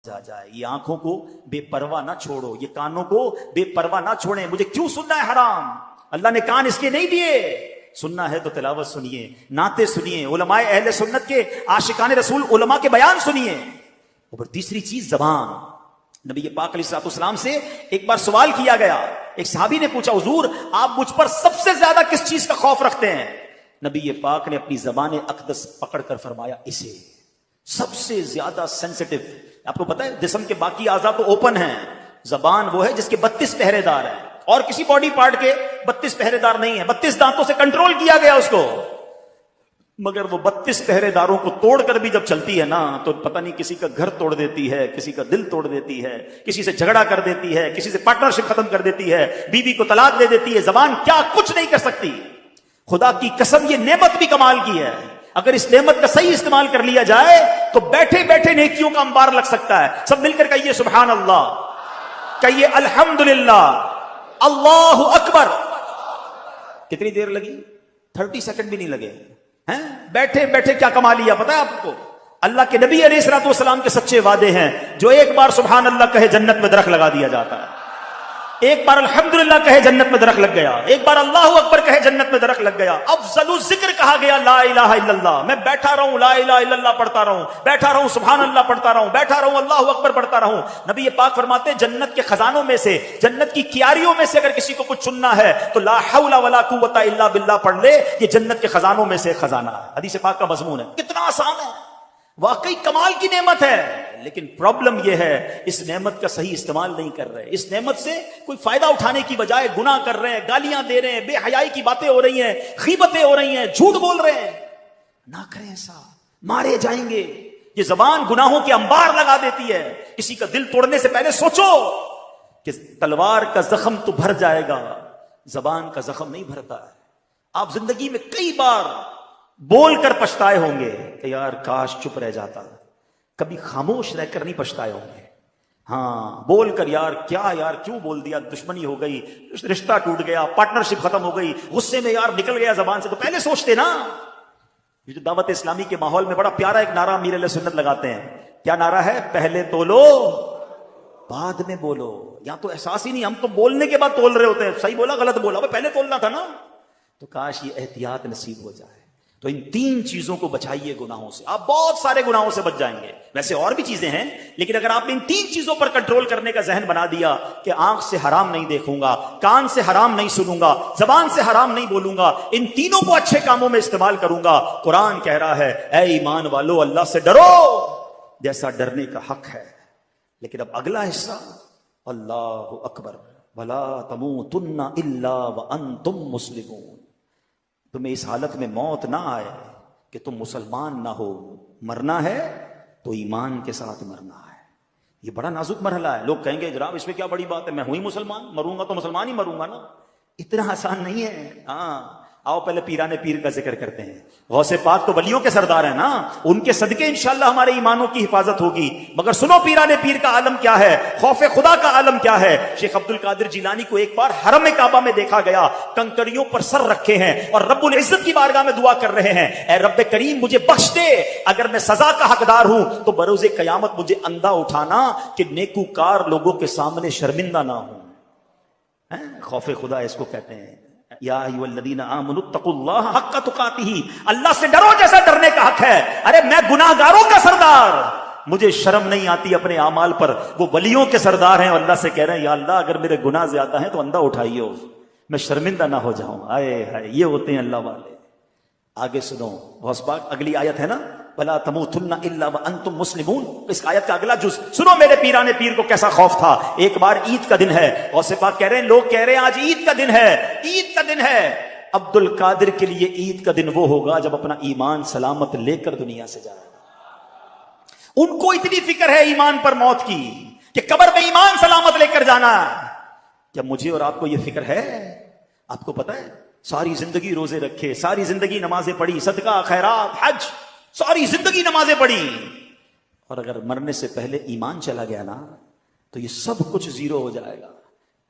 جائے. یہ آنکھوں کو بے پرواہ نہ چھوڑو, یہ کانوں کو بے پرواہ نہ چھوڑیں. مجھے کیوں سننا ہے حرام؟ اللہ نے کان اس کے نہیں دیے. سننا ہے تو تلاوت سنیے, نعتیں سنیے, علماء اہل سنت کے عاشقان رسول علماء کے بیان سنیے. اور تیسری چیز زبان. نبی پاک علیہ الصلوۃ والسلام سے ایک بار سوال کیا گیا. ایک صحابی نے پوچھا, حضور آپ مجھ پر سب سے زیادہ کس چیز کا خوف رکھتے ہیں؟ نبی پاک نے اپنی زبان اقدس پکڑ کر فرمایا, اسے سب سے زیادہ سینسٹیو. آپ کو پتا ہے جسم کے باقی اعضاء تو اوپن ہیں, زبان وہ ہے جس کے 32 پہرے دار ہیں, اور کسی باڈی پارٹ کے 32 پہرے دار نہیں ہیں. 32 دانتوں سے کنٹرول کیا گیا اس کو, مگر وہ 32 پہرے داروں کو توڑ کر بھی جب چلتی ہے نا تو پتہ نہیں کسی کا گھر توڑ دیتی ہے, کسی کا دل توڑ دیتی ہے, کسی سے جھگڑا کر دیتی ہے, کسی سے پارٹنرشپ ختم کر دیتی ہے, بیوی کو طلاق دے دیتی ہے. زبان کیا کچھ نہیں کر سکتی. خدا کی قسم یہ نعمت بھی کمال کی ہے. اگر اس نعمت کا صحیح استعمال کر لیا جائے تو بیٹھے بیٹھے نیکیوں کا انبار لگ سکتا ہے. سب مل کر کہیے سبحان اللہ, کہیے الحمدللہ, اللہ اکبر. کتنی دیر لگی؟ 30 سیکنڈ بھی نہیں لگے. بیٹھے بیٹھے کیا کما لیا پتا ہے آپ کو؟ اللہ کے نبی علیہ الصلوۃ والسلام کے سچے وعدے ہیں. جو ایک بار سبحان اللہ کہے جنت میں درخت لگا دیا جاتا ہے, ایک بار الحمدللہ کہے جنت میں درخت لگ گیا, ایک بار اللہ اکبر کہے جنت میں درخت لگ گیا. افضل الذکر کہا گیا لا الہ الا اللہ. میں بیٹھا رہوں لا الہ الا اللہ پڑھتا رہوں, بیٹھا رہوں سبحان اللہ پڑھتا رہوں, بیٹھا رہوں اللہ اکبر پڑھتا رہوں. نبی پاک فرماتے ہیں جنت کے خزانوں میں سے, جنت کی کیاریوں میں سے اگر کسی کو کچھ چننا ہے تو لا حول ولا قوت الا باللہ پڑھ لے. یہ جنت کے خزانوں میں سے خزانہ ہے. حدیث پاک کا مضمون ہے. کتنا آسان ہے, واقعی کمال کی نعمت ہے. لیکن پرابلم یہ ہے اس نعمت کا صحیح استعمال نہیں کر رہے. اس نعمت سے کوئی فائدہ اٹھانے کی بجائے گناہ کر رہے ہیں, گالیاں دے رہے ہیں, بے حیائی کی باتیں ہو رہی ہیں, غیبتیں ہو رہی ہیں, جھوٹ بول رہے ہیں. نہ کریں ایسا, مارے جائیں گے. یہ زبان گناہوں کے انبار لگا دیتی ہے. کسی کا دل توڑنے سے پہلے سوچو کہ تلوار کا زخم تو بھر جائے گا, زبان کا زخم نہیں بھرتا ہے. آپ زندگی میں کئی بار بول کر پچھتائے ہوں گے کہ یار کاش چپ رہ جاتا. کبھی خاموش رہ کر نہیں پچھتائے ہوں گے. ہاں بول کر یار کیوں بول دیا, دشمنی ہو گئی, رشتہ ٹوٹ گیا, پارٹنرشپ ختم ہو گئی, غصے میں یار نکل گیا زبان سے, تو پہلے سوچتے نا. یہ جو دعوت اسلامی کے ماحول میں بڑا پیارا ایک نعرہ امیر علیہ سنت لگاتے ہیں. کیا نعرہ ہے؟ پہلے تولو بعد میں بولو. یا تو احساس ہی نہیں, ہم تو بولنے کے بعد تول رہے ہوتے ہیں. صحیح بولا غلط بولا, پہلے تولنا تھا نا. تو کاش یہ احتیاط نصیب ہو جائے. تو ان 3 چیزوں کو بچائیے گناہوں سے, آپ بہت سارے گناہوں سے بچ جائیں گے. ویسے اور بھی چیزیں ہیں, لیکن اگر آپ نے ان 3 چیزوں پر کنٹرول کرنے کا ذہن بنا دیا کہ آنکھ سے حرام نہیں دیکھوں گا, کان سے حرام نہیں سنوں گا, زبان سے حرام نہیں بولوں گا, ان تینوں کو اچھے کاموں میں استعمال کروں گا. قرآن کہہ رہا ہے اے ایمان والو اللہ سے ڈرو جیسا ڈرنے کا حق ہے. لیکن اب اگلا حصہ, اللہ اکبر ولا تموتن الا وانتم مسلمون. تمہیں اس حالت میں موت نہ آئے کہ تم مسلمان نہ ہو. مرنا ہے تو ایمان کے ساتھ مرنا ہے. یہ بڑا نازک مرحلہ ہے. لوگ کہیں گے جناب اس میں کیا بڑی بات ہے, میں ہوں ہی مسلمان, مروں گا تو مسلمان ہی مروں گا نا. اتنا آسان نہیں ہے. ہاں آؤ پہلے پیران پیر کا ذکر کرتے ہیں. غوث پاک تو ولیوں کے سردار ہیں نا, ان کے صدقے انشاءاللہ ہمارے ایمانوں کی حفاظت ہوگی. مگر سنو پیران پیر کا عالم کیا ہے, خوف خدا کا عالم کیا ہے. شیخ عبد القادر جیلانی کو ایک بار حرم کعبہ میں دیکھا گیا, کنکریوں پر سر رکھے ہیں اور رب العزت کی بارگاہ میں دعا کر رہے ہیں, اے رب کریم مجھے بخش دے, اگر میں سزا کا حقدار ہوں تو بروز قیامت مجھے اندھا اٹھانا کہ نیکوکار لوگوں کے سامنے شرمندہ نہ ہوں. خوف خدا اس کو کہتے ہیں. یا ایھا الذین آمنوا اتقوا اللہ حق تقاتہ, اللہ سے ڈرو جیسا ڈرنے کا حق ہے. ارے میں گناہ گاروں کا سردار, مجھے شرم نہیں آتی اپنے اعمال پر. وہ ولیوں کے سردار ہیں اور اللہ سے کہہ رہے ہیں یا اللہ اگر میرے گناہ زیادہ ہیں تو اندھا اٹھائیے, میں شرمندہ نہ ہو جاؤں. آئے ہائے, یہ ہوتے ہیں اللہ والے. آگے سنو غوث پاک, اگلی آیت ہے نا وَلَا تَمُوتُنَّ إِلَّا وَأَنْتُمْ مُسْلِمُونَ. اس آیت کا اگلا جز سنو. میرے پیران پیر کو کیسا خوف تھا. ایک بار عید کا دن ہے, غوث پاک کہہ رہے ہیں, لوگ کہہ رہے ہیں آج عید کا دن ہے, عید کا دن ہے. عبد القادر کے لیے عید کا دن وہ ہوگا جب اپنا ایمان سلامت لے کر دنیا سے جائے گا. ان کو اتنی فکر ہے ایمان پر موت کی کہ قبر میں ایمان سلامت لے کر جانا. کیا مجھے اور آپ کو یہ فکر ہے؟ آپ کو پتا ہے ساری زندگی روزے رکھے, ساری زندگی نمازیں پڑھی, صدقہ خیرات حج, ساری زندگی نمازیں پڑھی, اور اگر مرنے سے پہلے ایمان چلا گیا نا تو یہ سب کچھ زیرو ہو جائے گا.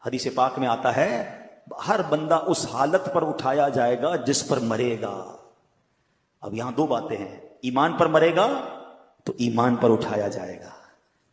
حدیث پاک میں آتا ہے ہر بندہ اس حالت پر اٹھایا جائے گا جس پر مرے گا. اب یہاں 2 باتیں ہیں, ایمان پر مرے گا تو ایمان پر اٹھایا جائے گا,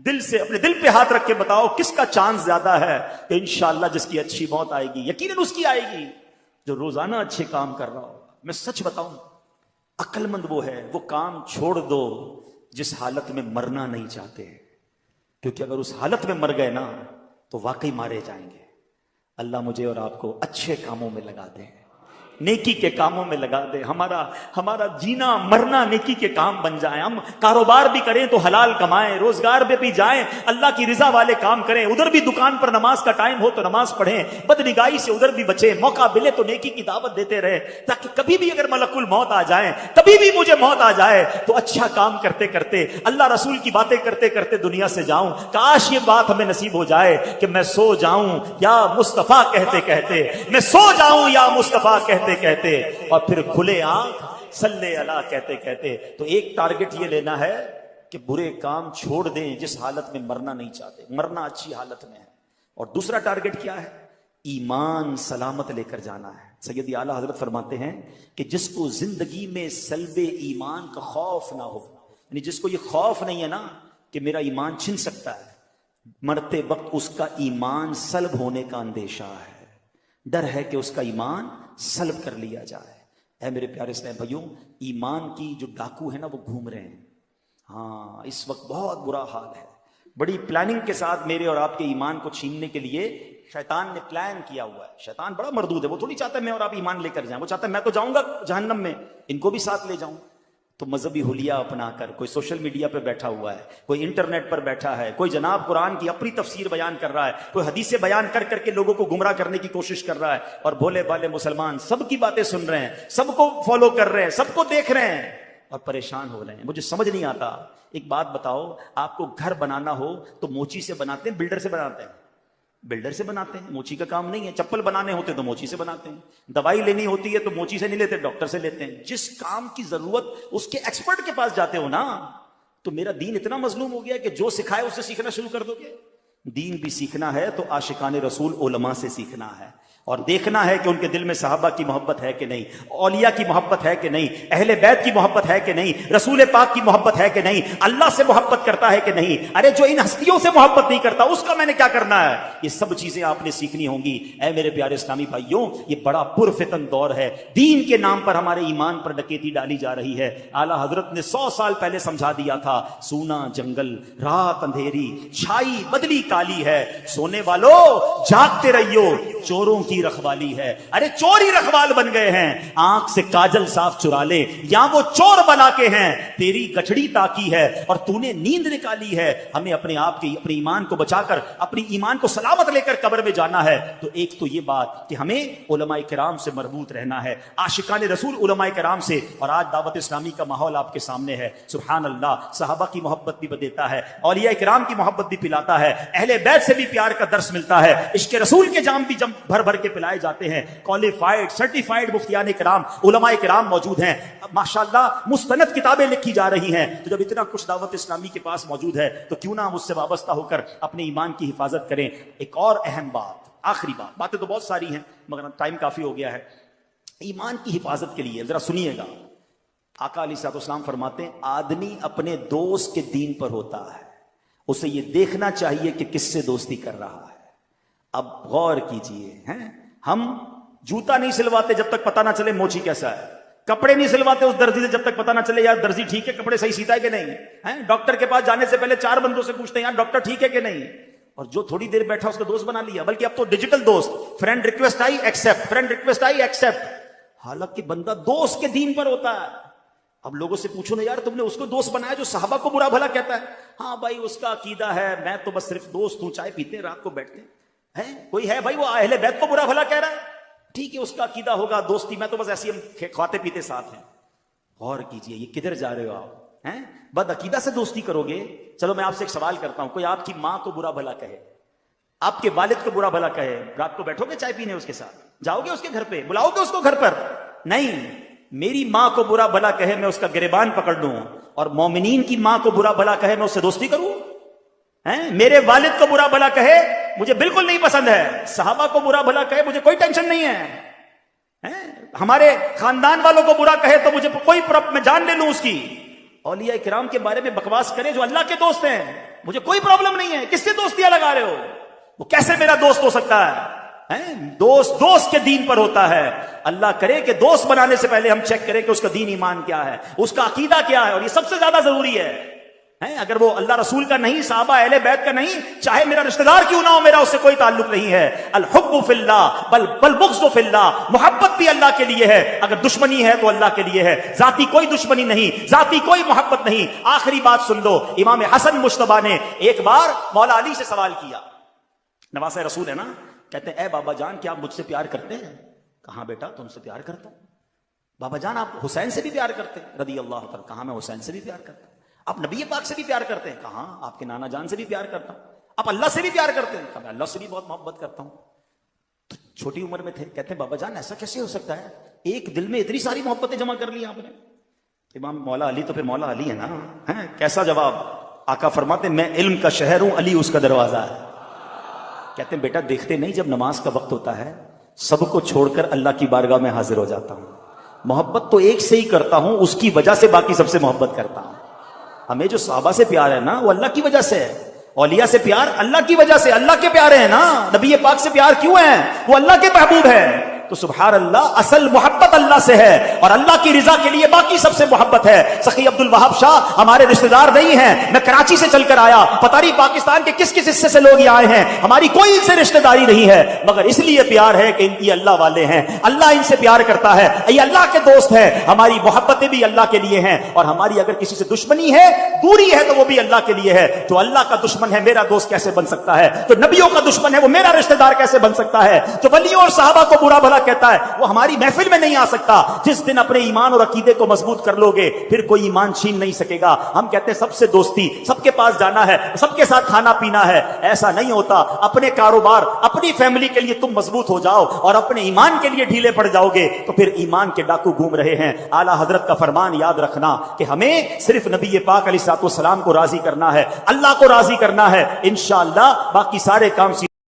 دل سے اپنے دل پہ ہاتھ رکھ کے بتاؤ کس کا چانس زیادہ ہے کہ انشاءاللہ جس کی اچھی موت آئے گی؟ یقیناً اس کی آئے گی جو روزانہ اچھے کام کر رہا ہوگا. میں سچ بتاؤں، عقل مند وہ ہے، وہ کام چھوڑ دو جس حالت میں مرنا نہیں چاہتے، کیونکہ اگر اس حالت میں مر گئے نا تو واقعی مارے جائیں گے. اللہ مجھے اور آپ کو اچھے کاموں میں لگا دے، نیکی کے کاموں میں لگا دے. ہمارا جینا مرنا نیکی کے کام بن جائیں. ہم کاروبار بھی کریں تو حلال کمائیں، روزگار پہ بھی جائیں اللہ کی رضا والے کام کریں، ادھر بھی دکان پر نماز کا ٹائم ہو تو نماز پڑھیں، بدنگاہی سے ادھر بھی بچیں، موقع ملے تو نیکی کی دعوت دیتے رہے، تاکہ کبھی بھی اگر ملک الموت آ جائیں، کبھی بھی مجھے موت آ جائے تو اچھا کام کرتے کرتے اللہ رسول کی باتیں کرتے کرتے دنیا سے جاؤں. کاش یہ بات ہمیں نصیب ہو جائے کہ میں سو جاؤں یا مصطفیٰ کہتے کہتے، میں سو جاؤں یا مصطفیٰ کہتے کہتے، اور پھر کھلے آنکھ صلی اللہ کہتے کہتے. تو ایک ٹارگٹ یہ لینا ہے کہ برے کام چھوڑ دیں جس حالت میں مرنا نہیں چاہتے، مرنا اچھی حالت میں ہے. اور دوسرا ٹارگٹ کیا ہے؟ ایمان سلامت لے کر جانا ہے. سیدی اعلیٰ حضرت فرماتے ہیں کہ جس کو زندگی میں سلب ایمان کا خوف نہ ہو، یعنی جس کو یہ خوف نہیں ہے نا کہ میرا ایمان چھن سکتا ہے، مرتے وقت اس کا ایمان سلب ہونے کا اندیشہ ہے، ڈر ہے کہ اس کا ایمان سلب کر لیا جائے. اے میرے پیارے اسلام بھائیوں، ایمان کی جو ڈاکو ہے نا وہ گھوم رہے ہیں. ہاں اس وقت بہت برا حال ہے. بڑی پلاننگ کے ساتھ میرے اور آپ کے ایمان کو چھیننے کے لیے شیطان نے پلان کیا ہوا ہے. شیطان بڑا مردود ہے، وہ تھوڑی چاہتا ہے میں اور آپ ایمان لے کر جائیں، وہ چاہتا ہے میں تو جاؤں گا جہنم میں، ان کو بھی ساتھ لے جاؤں. تو مذہبی حلیہ اپنا کر کوئی سوشل میڈیا پہ بیٹھا ہوا ہے، کوئی انٹرنیٹ پر بیٹھا ہے، کوئی جناب قرآن کی اپنی تفسیر بیان کر رہا ہے، کوئی حدیثیں بیان کر کر کے لوگوں کو گمراہ کرنے کی کوشش کر رہا ہے، اور بھولے بھالے مسلمان سب کی باتیں سن رہے ہیں، سب کو فالو کر رہے ہیں، سب کو دیکھ رہے ہیں اور پریشان ہو رہے ہیں. مجھے سمجھ نہیں آتا. ایک بات بتاؤ، آپ کو گھر بنانا ہو تو موچی سے بناتے ہیں بلڈر سے بناتے ہیں؟ بلڈر سے بناتے ہیں، موچی کا کام نہیں ہے. چپل بنانے ہوتے تو موچی سے بناتے ہیں، دوائی لینی ہوتی ہے تو موچی سے نہیں لیتے، ڈاکٹر سے لیتے ہیں. جس کام کی ضرورت اس کے ایکسپرٹ کے پاس جاتے ہو نا. تو میرا دین اتنا مظلوم ہو گیا کہ جو سکھائے اس سے سیکھنا شروع کر دو گے. دین بھی سیکھنا ہے تو عاشقان رسول علماء سے سیکھنا ہے، اور دیکھنا ہے کہ ان کے دل میں صحابہ کی محبت ہے کہ نہیں، اولیاء کی محبت ہے کہ نہیں، اہل بیت کی محبت ہے کہ نہیں، رسول پاک کی محبت ہے کہ نہیں، اللہ سے محبت کرتا ہے کہ نہیں. ارے جو ان ہستیوں سے محبت نہیں کرتا اس کا میں نے کیا کرنا ہے؟ یہ سب چیزیں آپ نے سیکھنی ہوں گی. اے میرے پیارے اسلامی بھائیوں، یہ بڑا پرفتن دور ہے. دین کے نام پر ہمارے ایمان پر ڈکیتی ڈالی جا رہی ہے. اعلیٰ حضرت نے 100 سال پہلے سمجھا دیا تھا، سونا جنگل، رات اندھیری، چھائی بدلی کالی ہے، سونے والو جاگتے رہیو، چوروں کی رکھوالی ہے. ارے چور ہی رکھوال بن گئے ہیں. آنکھ سے کاجل صاف چرا لے، یا وہ چور بنا کے ہیں، تیری گچھڑی تاکی ہے اور تو نے نیند نکالی ہے. ہمیں اپنے آپ کی اپنے ایمان کو بچا کر اپنی ایمان کو سلامت لے کر قبر میں جانا ہے. تو ایک تو یہ بات کہ ہمیں علماء کرام سے مربوط رہنا ہے، عاشقان رسول علماء کرام سے. اور آج دعوت اسلامی کا ماحول آپ کے سامنے ہے. سبحان اللہ، صحابہ کی محبت بھی دیتا ہے، اولیاء کرام کی محبت بھی پلاتا ہے، اہل بیت سے بھی پیار کا درس ملتا ہے، عشق رسول کے جام بھی بھر بھر کے پلائے جاتے ہیں. کوالیفائڈ سرٹیفائڈ مفتیان کرام علماء کرام موجود ہیں، ماشاءاللہ مستند کتابیں لکھی جا رہی ہیں. تو جب اتنا کچھ دعوت اسلامی کے پاس موجود ہے تو کیوں نہ ہم اس سے وابستہ ہو کر اپنے ایمان کی حفاظت کریں. ایک اور اہم بات، آخری بات، باتیں تو بہت ساری ہیں مگر ٹائم کافی ہو گیا ہے. ایمان کی حفاظت کے لیے ذرا سنیے گا. آقا علیہ الصلوۃ والسلام فرماتے ہیں آدمی اپنے دوست کے دین پر ہوتا ہے، اسے یہ دیکھنا چاہیے کہ کس سے دوستی کر رہا ہے. اب غور کیجئے، ہم جوتا نہیں سلواتے جب تک پتہ نہ چلے موچی کیسا ہے، کپڑے نہیں سلواتے اس درزی سے جب تک پتہ نہ چلے یار درزی ٹھیک ہے، کپڑے صحیح سیتا ہے کہ نہیں. ڈاکٹر کے پاس جانے سے پہلے 4 بندوں سے پوچھتے ہیں یار ڈاکٹر ٹھیک ہے کہ نہیں. اور جو تھوڑی دیر بیٹھا اس کا دوست بنا لیا، بلکہ اب تو ڈیجیٹل دوست، friend request I accept, friend request I accept. حالانکہ بندہ دوست کے دین پر ہوتا ہے. اب لوگوں سے پوچھو نا یار تم نے اس کو دوست بنایا جو صحابہ کو برا بھلا کہتا ہے. ہاں بھائی اس کا عقیدہ ہے، میں تو بس صرف دوست ہوں، چائے پیتے ہیں رات کو بیٹھتے ہیں. کوئی ہے بھائی وہ اہل بیت کو برا بھلا کہہ رہا ہے، ٹھیک ہے اس کا عقیدہ ہوگا دوستی، میں تو بس ایسی ہم کھاتے پیتے ساتھ ہیں. غور کیجئے یہ کدھر جا رہے ہو آپ؟ بد عقیدہ سے دوستی کرو گے. چلو میں آپ سے ایک سوال کرتا ہوں، کوئی آپ کی ماں کو برا بھلا کہے، آپ کے والد کو برا بھلا کہے، رات کو بیٹھو گے چائے پینے اس کے ساتھ؟ جاؤ گے اس کے گھر پہ؟ بلاؤ گے اس کو گھر پر؟ نہیں. میری ماں کو برا بھلا کہے میں اس کا گریبان پکڑ لوں، اور مومنین کی ماں کو برا بھلا کہے میں اس سے دوستی کروں؟ میرے والد کو برا بھلا کہے مجھے بالکل نہیں پسند ہے، صحابہ کو برا بھلا کہے مجھے کوئی ٹینشن نہیں ہے، ہمارے خاندان والوں کو برا کہے تو مجھے کوئی میں جان لے لوں اس کی. اولیاء کرام کے بارے میں بکواس کریں جو اللہ کے دوست ہیں، مجھے کوئی پرابلم نہیں ہے، کس سے دوستیاں لگا رہے ہو؟ وہ کیسے میرا دوست ہو سکتا ہے؟ دوست کے دین پر ہوتا ہے۔ اللہ کرے کہ دوست بنانے سے پہلے ہم چیک کریں کہ اس کا دین ایمان کیا ہے، اس کا عقیدہ کیا ہے، اور یہ سب سے زیادہ ضروری ہے۔ اگر وہ اللہ رسول کا نہیں، صحابہ اہل بیت کا نہیں، چاہے میرا رشتہ دار کیوں نہ ہو، میرا اس سے کوئی تعلق نہیں ہے۔ الحب فی اللہ بل بغض فی اللہ، محبت بھی اللہ کے لیے ہے، اگر دشمنی ہے تو اللہ کے لیے ہے، ذاتی کوئی دشمنی نہیں، ذاتی کوئی محبت نہیں۔ آخری بات سن لو، امام حسن مجتبی نے ایک بار مولا علی سے سوال کیا، نواسہ رسول ہے نا، کہتے ہیں اے بابا جان کیا آپ مجھ سے پیار کرتے ہیں؟ کہاں بیٹا تم سے پیار کرتا ہوں۔ بابا جان آپ حسین سے بھی پیار کرتے ہیں رضی اللہ تعالیٰ؟ کہاں میں حسین سے بھی پیار کرتا ہوں۔ آپ نبی پاک سے بھی پیار کرتے ہیں؟ کہاں آپ کے نانا جان سے بھی پیار کرتا ہوں۔ آپ اللہ سے بھی پیار کرتے ہیں؟ کہا میں اللہ سے بھی بہت محبت کرتا ہوں۔ تو چھوٹی عمر میں تھے، کہتے ہیں بابا جان ایسا کیسے ہو سکتا ہے، ایک دل میں اتنی ساری محبتیں جمع کر لی آپ نے؟ امام مولا علی تو پھر مولا علی ہے نا، کیسا جواب؟ آقا فرماتے ہیں میں علم کا شہر ہوں، علی اس کا دروازہ ہے۔ کہتے ہیں بیٹا دیکھتے نہیں جب نماز کا وقت ہوتا ہے سب کو چھوڑ کر اللہ کی بارگاہ میں حاضر ہو جاتا ہوں، محبت تو ایک سے ہی کرتا ہوں، اس کی وجہ سے باقی سب سے محبت کرتا ہوں۔ ہمیں جو صحابہ سے پیار ہے نا وہ اللہ کی وجہ سے ہے، اولیاء سے پیار اللہ کی وجہ سے، اللہ کے پیارے ہیں نا۔ نبی پاک سے پیار کیوں ہے؟ وہ اللہ کے محبوب ہے۔ تو سبحان اللہ، اصل محبت اللہ سے ہے، اور اللہ کی رضا کے لیے باقی سب سے محبت ہے۔ سخی عبد الوہاب شاہ ہمارے رشتہ دار نہیں ہیں، میں کراچی سے چل کر آیا، پتہ نہیں پاکستان کے کس کس حصے سے لوگ یہاں آئے ہیں، ہماری کوئی ان سے رشتہ داری نہیں ہے، مگر اس لیے پیار ہے کہ یہ اللہ والے ہیں، اللہ ان سے پیار کرتا ہے، یہ اللہ کے دوست ہیں، ہماری محبتیں بھی اللہ کے لیے ہیں، اور ہماری اگر کسی سے دشمنی ہے، دوری ہے، تو وہ بھی اللہ کے لیے ہے۔ جو اللہ کا دشمن ہے میرا دوست کیسے بن سکتا ہے؟ جو نبیوں کا دشمن ہے وہ میرا رشتہ دار کیسے بن سکتا ہے؟ جو ولیوں اور صحابہ کو برا بھلا کہتا ہے وہ ہماری محفل میں نہیں آ سکتا۔ جس دن اپنے ایمان اور عقیدے کو مضبوط کر لو گے پھر کوئی ایمان چھین نہیں سکے گا۔ ہم کہتے ہیں سب سے دوستی، سب کے پاس جانا ہے، سب کے ساتھ کھانا پینا ہے، ایسا نہیں ہوتا۔ اپنے کاروبار، اپنی فیملی کے لیے تم مضبوط ہو جاؤ اور اپنے ایمان کے لیے ڈھیلے پڑ جاؤ گے تو پھر ایمان کے ڈاکو گھوم رہے ہیں۔ اعلیٰ حضرت کا فرمان یاد رکھنا کہ ہمیں صرف نبی پاک علیہ الصلوۃ والسلام کو راضی کرنا ہے، اللہ کو راضی کرنا ہے، انشاءاللہ باقی سارے کام